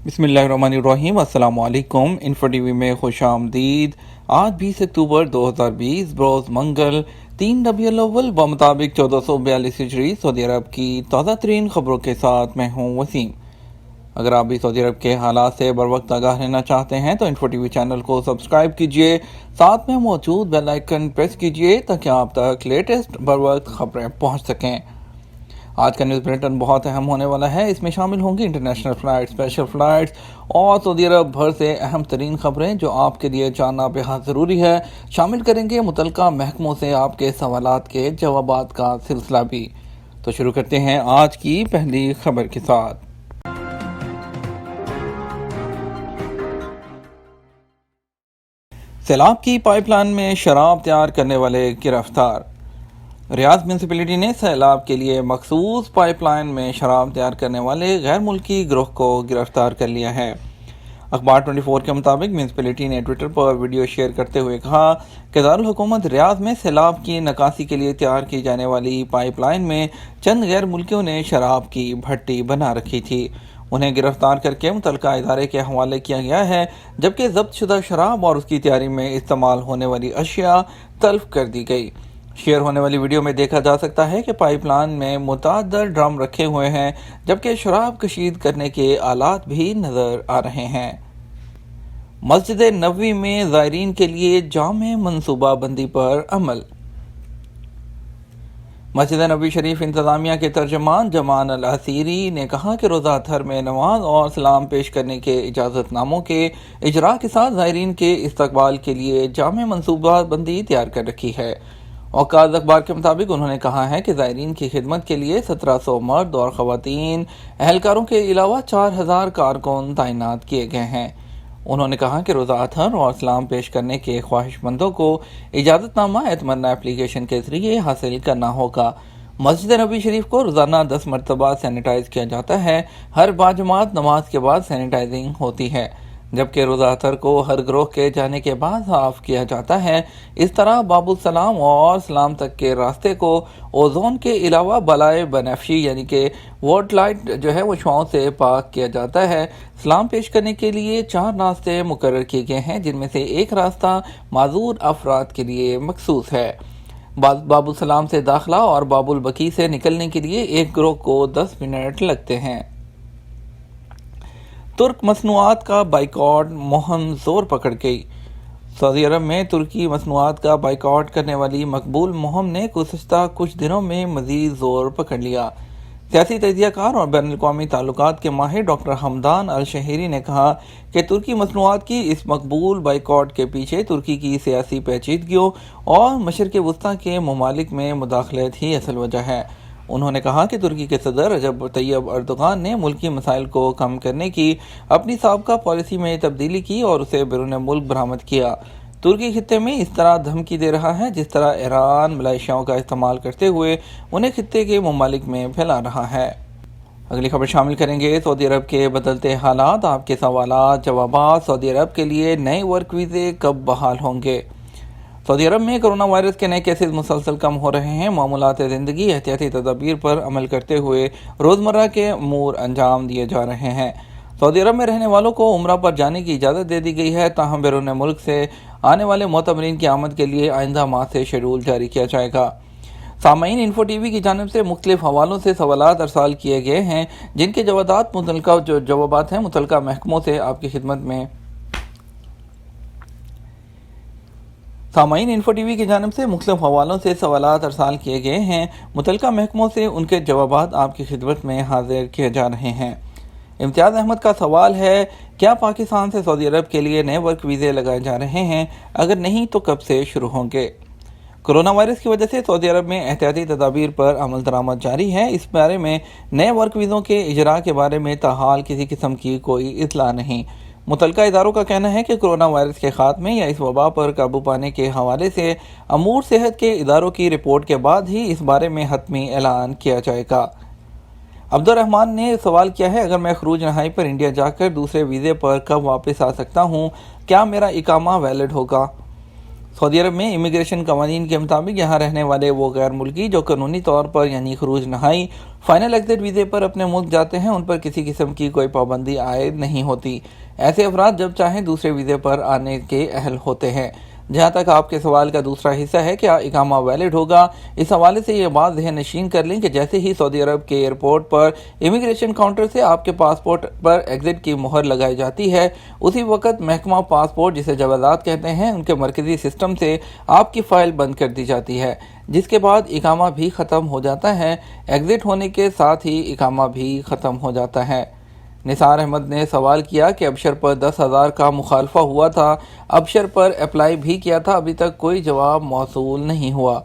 بسم اللہ الرحمن الرحیم۔ السلام علیکم۔ انفو ٹی وی میں خوش آمدید۔ آج 20 اکتوبر 2020 بروز منگل 3 ربیع الاول بمطابق 1442 ہجری سعودی عرب کی تازہ ترین خبروں کے ساتھ میں ہوں وسیم۔ اگر آپ بھی سعودی عرب کے حالات سے بر وقت آگاہ رہنا چاہتے ہیں تو انفو ٹی وی چینل کو سبسکرائب کیجئے، ساتھ میں موجود بیل آئیکن پریس کیجئے تاکہ آپ تک لیٹسٹ بر وقت خبریں پہنچ سکیں۔ آج کا نیوز بلیٹن بہت اہم ہونے والا ہے۔ اس میں شامل ہوں گی انٹرنیشنل فلائٹ، اسپیشل فلائٹس اور سعودی عرب بھر سے اہم ترین خبریں جو آپ کے لیے جاننا بہت ضروری ہے۔ شامل کریں گے متعلقہ محکموں سے آپ کے سوالات کے جوابات کا سلسلہ بھی۔ تو شروع کرتے ہیں آج کی پہلی خبر کے ساتھ۔ سیلاب کی پائپ لائن میں شراب تیار کرنے والے گرفتار۔ ریاض میونسپلٹی نے سیلاب کے لیے مخصوص پائپ لائن میں شراب تیار کرنے والے غیر ملکی گروہ کو گرفتار کر لیا ہے۔ اخبار 24 کے مطابق میونسپلٹی نے ٹویٹر پر ویڈیو شیئر کرتے ہوئے کہا کہ دارالحکومت ریاض میں سیلاب کی نکاسی کے لیے تیار کی جانے والی پائپ لائن میں چند غیر ملکیوں نے شراب کی بھٹی بنا رکھی تھی۔ انہیں گرفتار کر کے متعلقہ ادارے کے حوالے کیا گیا ہے، جبکہ ضبط شدہ شراب اور اس کی تیاری میں استعمال ہونے والی اشیاء تلف کر دی گئی۔ شیئر ہونے والی ویڈیو میں دیکھا جا سکتا ہے کہ پائپ لائن میں متعدد ڈرم رکھے ہوئے ہیں، جبکہ شراب کشید کرنے کے آلات بھی نظر آ رہے ہیں۔ مسجد نبوی میں زائرین کے لیے جامع منصوبہ بندی پر عمل۔ مسجد نبوی شریف انتظامیہ کے ترجمان جمان العسیری نے کہا کہ روزہ تھر میں نماز اور سلام پیش کرنے کے اجازت ناموں کے اجراء کے ساتھ زائرین کے استقبال کے لیے جامع منصوبہ بندی تیار کر رکھی ہے۔ اوقات اخبار کے مطابق انہوں نے کہا ہے کہ زائرین کی خدمت کے لیے 1700 مرد اور خواتین اہلکاروں کے علاوہ 4000 کارکن تعینات کیے گئے ہیں۔ انہوں نے کہا کہ روزہ اطہر اور سلام پیش کرنے کے خواہش مندوں کو اجازت نامہ اعتمرنا اپلیکیشن کے ذریعے حاصل کرنا ہوگا۔ مسجد نبوی شریف کو روزانہ 10 مرتبہ سینیٹائز کیا جاتا ہے۔ ہر باجماعت نماز کے بعد سینیٹائزنگ ہوتی ہے، جبکہ روزہ اطہر کو ہر گروہ کے جانے کے بعد صاف کیا جاتا ہے۔ اس طرح باب السلام اور سلام تک کے راستے کو اوزون کے علاوہ بالائے بنفشی یعنی کہ وارڈ لائٹ وہ شعاعوں سے پاک کیا جاتا ہے۔ سلام پیش کرنے کے لیے 4 راستے مقرر کیے گئے ہیں، جن میں سے ایک راستہ معذور افراد کے لیے مخصوص ہے۔ باب السلام سے داخلہ اور باب البقیع سے نکلنے کے لیے ایک گروہ کو 10 منٹ لگتے ہیں۔ ترک مصنوعات کا بائیکاٹ مہم زور پکڑ گئی۔ سعودی عرب میں ترکی مصنوعات کا بائیکاٹ کرنے والی مقبول مہم نے گزشتہ کچھ دنوں میں مزید زور پکڑ لیا۔ سیاسی تجزیہ کار اور بین الاقوامی تعلقات کے ماہر ڈاکٹر حمدان الشہیری نے کہا کہ ترکی مصنوعات کی اس مقبول بائیکاٹ کے پیچھے ترکی کی سیاسی پیچیدگیوں اور مشرق وسطیٰ کے ممالک میں مداخلت ہی اصل وجہ ہے۔ انہوں نے کہا کہ ترکی کے صدر رجب طیب اردوغان نے ملکی مسائل کو کم کرنے کی اپنی سابقہ پالیسی میں تبدیلی کی اور اسے بیرون ملک برآمد کیا۔ ترکی خطے میں اس طرح دھمکی دے رہا ہے جس طرح ایران ملائیشیاؤں کا استعمال کرتے ہوئے انہیں خطے کے ممالک میں پھیلا رہا ہے۔ اگلی خبر شامل کریں گے سعودی عرب کے بدلتے حالات، آپ کے سوالات جوابات۔ سعودی عرب کے لیے نئے ورک ویزے کب بحال ہوں گے؟ سعودی عرب میں کرونا وائرس کے نئے کیسز مسلسل کم ہو رہے ہیں۔ معمولات زندگی احتیاطی تدابیر پر عمل کرتے ہوئے روزمرہ کے امور انجام دیے جا رہے ہیں۔ سعودی عرب میں رہنے والوں کو عمرہ پر جانے کی اجازت دے دی گئی ہے، تاہم بیرون ملک سے آنے والے معتمرین کی آمد کے لیے آئندہ ماہ سے شیڈول جاری کیا جائے گا۔ سامعین، انفو ٹی وی کی جانب سے مختلف حوالوں سے سوالات ارسال کیے گئے ہیں، جن کے جوابات ہیں متعلقہ محکموں سے آپ کی خدمت میں۔ سامعین، انفو ٹی وی کی جانب سے مختلف حوالوں سے سوالات ارسال کیے گئے ہیں، متعلقہ محکموں سے ان کے جوابات آپ کی خدمت میں حاضر کیے جا رہے ہیں۔ امتیاز احمد کا سوال ہے، کیا پاکستان سے سعودی عرب کے لیے نئے ورک ویزے لگائے جا رہے ہیں؟ اگر نہیں تو کب سے شروع ہوں گے؟ کرونا وائرس کی وجہ سے سعودی عرب میں احتیاطی تدابیر پر عمل درآمد جاری ہے۔ اس بارے میں نئے ورک ویزوں کے اجراء کے بارے میں تاحال کسی قسم کی کوئی اطلاع نہیں۔ متعلقہ اداروں کا کہنا ہے کہ کرونا وائرس کے خاتمے یا اس وبا پر قابو پانے کے حوالے سے امور صحت کے اداروں کی رپورٹ کے بعد ہی اس بارے میں حتمی اعلان کیا جائے گا۔ عبد الرحمان نے سوال کیا ہے، اگر میں خروج رہائی پر انڈیا جا کر دوسرے ویزے پر کب واپس آ سکتا ہوں؟ کیا میرا اقامہ ویلڈ ہوگا؟ سعودی عرب میں امیگریشن قوانین کے مطابق یہاں رہنے والے وہ غیر ملکی جو قانونی طور پر یعنی خروج نہائی فائنل ایگزٹ ویزے پر اپنے ملک جاتے ہیں، ان پر کسی قسم کی کوئی پابندی عائد نہیں ہوتی۔ ایسے افراد جب چاہیں دوسرے ویزے پر آنے کے اہل ہوتے ہیں۔ جہاں تک آپ کے سوال کا دوسرا حصہ ہے کہ اقامہ ویلڈ ہوگا، اس حوالے سے یہ بات ذہن نشین کر لیں کہ جیسے ہی سعودی عرب کے ایئرپورٹ پر امیگریشن کاؤنٹر سے آپ کے پاسپورٹ پر ایگزٹ کی مہر لگائی جاتی ہے، اسی وقت محکمہ پاسپورٹ جسے جوازات کہتے ہیں، ان کے مرکزی سسٹم سے آپ کی فائل بند کر دی جاتی ہے، جس کے بعد اقامہ بھی ختم ہو جاتا ہے۔ ایگزٹ ہونے کے ساتھ ہی اقامہ بھی ختم ہو جاتا ہے۔ نثار احمد نے سوال کیا کہ ابشر پر 10,000 کا مخالفہ ہوا تھا، ابشر پر اپلائی بھی کیا تھا، ابھی تک کوئی جواب موصول نہیں ہوا۔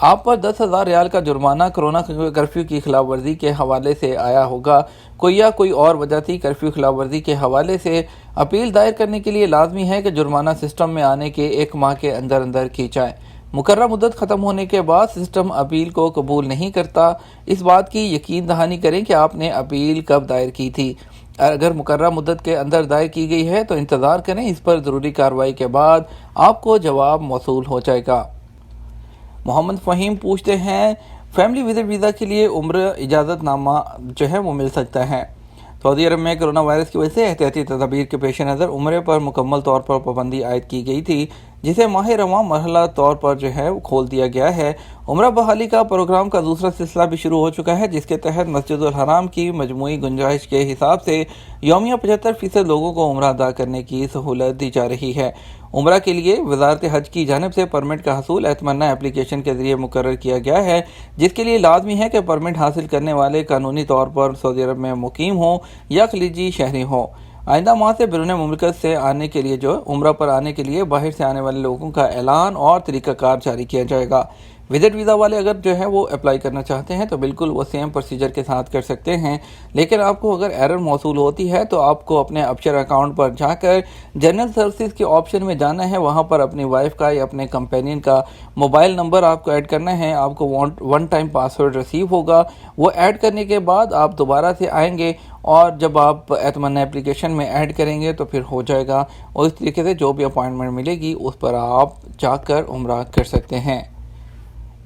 آپ پر 10,000 ریال کا جرمانہ کرونا کرفیو کی خلاف ورزی کے حوالے سے آیا ہوگا، کوئی اور وجہ تھی کرفیو خلاف ورزی کے حوالے سے۔ اپیل دائر کرنے کے لیے لازمی ہے کہ جرمانہ سسٹم میں آنے کے 1 ماہ کے اندر کی جائے۔ مقررہ مدت ختم ہونے کے بعد سسٹم اپیل کو قبول نہیں کرتا۔ اس بات کی یقین دہانی کریں کہ آپ نے اپیل کب دائر کی تھی۔ اگر مقررہ مدت کے اندر دائر کی گئی ہے تو انتظار کریں، اس پر ضروری کارروائی کے بعد آپ کو جواب موصول ہو جائے گا۔ محمد فہیم پوچھتے ہیں فیملی وزٹ ویزا کے لیے عمر اجازت نامہ وہ مل سکتا ہے؟ سعودی عرب میں کرونا وائرس کی وجہ سے احتیاطی تدابیر کے پیش نظر عمرے پر مکمل طور پر پابندی عائد کی گئی تھی، جسے ماہ رواں مرحلہ طور پر کھول دیا گیا ہے۔ عمرہ بحالی کا پروگرام کا دوسرا سلسلہ بھی شروع ہو چکا ہے، جس کے تحت مسجد الحرام کی مجموعی گنجائش کے حساب سے یومیہ 75% لوگوں کو عمرہ ادا کرنے کی سہولت دی جا رہی ہے۔ عمرہ کے لیے وزارت حج کی جانب سے پرمٹ کا حصول اعتمادنہ اپلیکیشن کے ذریعے مقرر کیا گیا ہے، جس کے لیے لازمی ہے کہ پرمٹ حاصل کرنے والے قانونی طور پر سعودی عرب میں مقیم ہوں یا خلیجی شہری ہوں۔ آئندہ ماہ سے بیرون مملکت سے آنے کے لیے عمرہ پر آنے کے لیے باہر سے آنے والے لوگوں کا اعلان اور طریقہ کار جاری کیا جائے گا۔ وزٹ ویزا والے اگر وہ اپلائی کرنا چاہتے ہیں تو بالکل وہ سیم پروسیجر کے ساتھ کر سکتے ہیں، لیکن آپ کو اگر ایرر موصول ہوتی ہے تو آپ کو اپنے ابشر اکاؤنٹ پر جا کر جنرل سروسز کے آپشن میں جانا ہے، وہاں پر اپنی وائف کا یا اپنے کمپینین کا موبائل نمبر آپ کو ایڈ کرنا ہے، آپ کو ون ٹائم پاسورڈ ریسیو ہوگا، وہ ایڈ کرنے کے بعد آپ دوبارہ سے آئیں گے اور جب آپ اعتمادنہ اپلیکیشن میں ایڈ کریں گے تو پھر ہو جائے گا، اور اس طریقے سے جو بھی اپوائنٹمنٹ ملے گی اس پر آپ جا کر عمرہ کر سکتے ہیں۔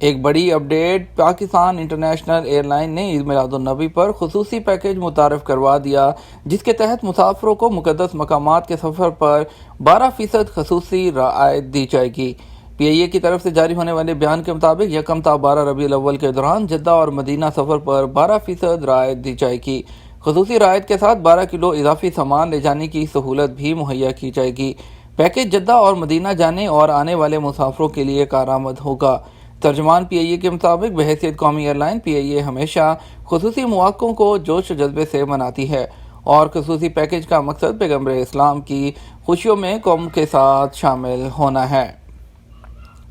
ایک بڑی update, Pakistan international air line نے عید میلاد النبی پر خصوصی پیکیج متعارف کروا دیا، جس کے تحت مسافروں کو مقدس مقامات کے سفر پر 12% خصوصی رعایت دی جائے گی۔ پی آئی اے کی طرف سے جاری ہونے والے بیان کے مطابق 1 تا 12 ربیع الاول کے دوران جدہ اور مدینہ سفر پر 12% رعایت دی جائے گی۔ خصوصی رعایت کے ساتھ 12 کلو اضافی سامان لے جانے کی سہولت بھی مہیا کی جائے گی۔ پیکیج جدہ اور مدینہ جانے اور آنے والے مسافروں کے لیے کارآمد ہوگا۔ ترجمان پی آئی اے کے مطابق بحیثیت قومی ایئر لائن، پی آئی اے ہمیشہ خصوصی مواقعوں کو جوش و جذبے سے مناتی ہے، اور خصوصی پیکیج کا مقصد پیغمبر اسلام کی خوشیوں میں قوم کے ساتھ شامل ہونا ہے۔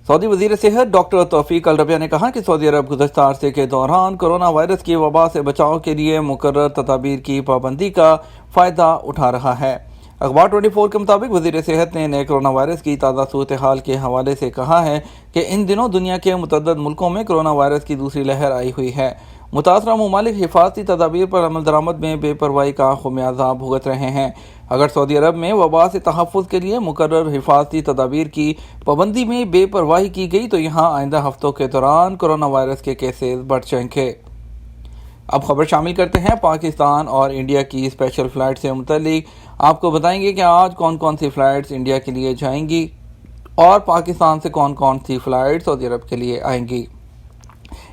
سعودی وزیر صحت ڈاکٹر توفیق الربیہ نے کہا کہ سعودی عرب گزشتہ عرصے کے دوران کرونا وائرس کی وبا سے بچاؤ کے لیے مقرر تدابیر کی پابندی کا فائدہ اٹھا رہا ہے۔ اخبار 24 کے مطابق وزیر صحت نے نئے کرونا وائرس کی تازہ صورتحال کے حوالے سے کہا ہے کہ ان دنوں دنیا کے متعدد ملکوں میں کرونا وائرس کی دوسری لہر آئی ہوئی ہے۔ متاثرہ ممالک حفاظتی تدابیر پر عمل درآمد میں بے پرواہی کا خمیازہ بھگت رہے ہیں۔ اگر سعودی عرب میں وبا سے تحفظ کے لیے مقرر حفاظتی تدابیر کی پابندی میں بے پرواہی کی گئی تو یہاں آئندہ ہفتوں کے دوران کرونا وائرس کے کیسز بڑھ جائیں گے۔ اب خبر شامل کرتے ہیں پاکستان اور انڈیا کی اسپیشل فلائٹ سے متعلق۔ آپ کو بتائیں گے کہ آج کون کون سی فلائٹس انڈیا کے لیے جائیں گی اور پاکستان سے کون کون سی فلائٹ سعودی عرب کے لیے آئیں گی۔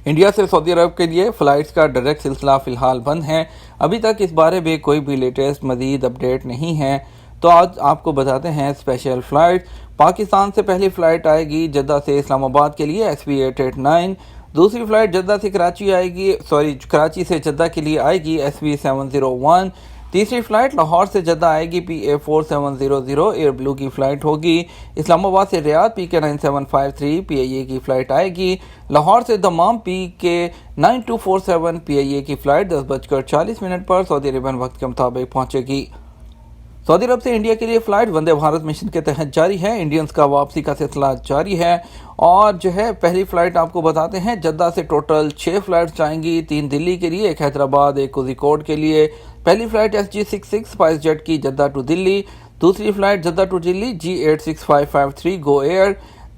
انڈیا سے سعودی عرب کے لیے فلائٹس کا ڈائریکٹ سلسلہ فی الحال بند ہے، ابھی تک اس بارے میں کوئی بھی لیٹسٹ مزید اپڈیٹ نہیں ہے۔ تو آج آپ کو بتاتے ہیں اسپیشل فلائٹ۔ پاکستان سے پہلی فلائٹ آئے گی جدہ سے اسلام آباد کے لیے SB889، دوسری فلائٹ جدہ سے کراچی سے جدہ کے لیے آئے گی SB701، تیسری فلائٹ لاہور سے جدہ آئے گی PA4700 ایئر بلو کی فلائٹ ہوگی۔ اسلام آباد سے ریاض PK9753 PIA کی فلائٹ آئے گی۔ لاہور سے دمام PK9247 PIA کی فلائٹ 10:40 پر سعودی عربین وقت کے مطابق پہنچے گی۔ سعودی عرب سے انڈیا کے لیے فلائٹ وندے بھارت مشن کے تحت جاری ہے۔ انڈینز کا واپسی کا سلسلہ جاری ہے، اور پہلی فلائٹ آپ کو بتاتے ہیں جدہ سے ٹوٹل 6 فلائٹس جائیں گی، 3 دلی کے لیے، ایک حیدرآباد، ایک کوزیکوڈ کے لیے۔ پہلی فلائٹ SG66 اسپائس جیٹ کی جدہ ٹو دلی، دوسری flight Jeddah to Delhi G86553 go year,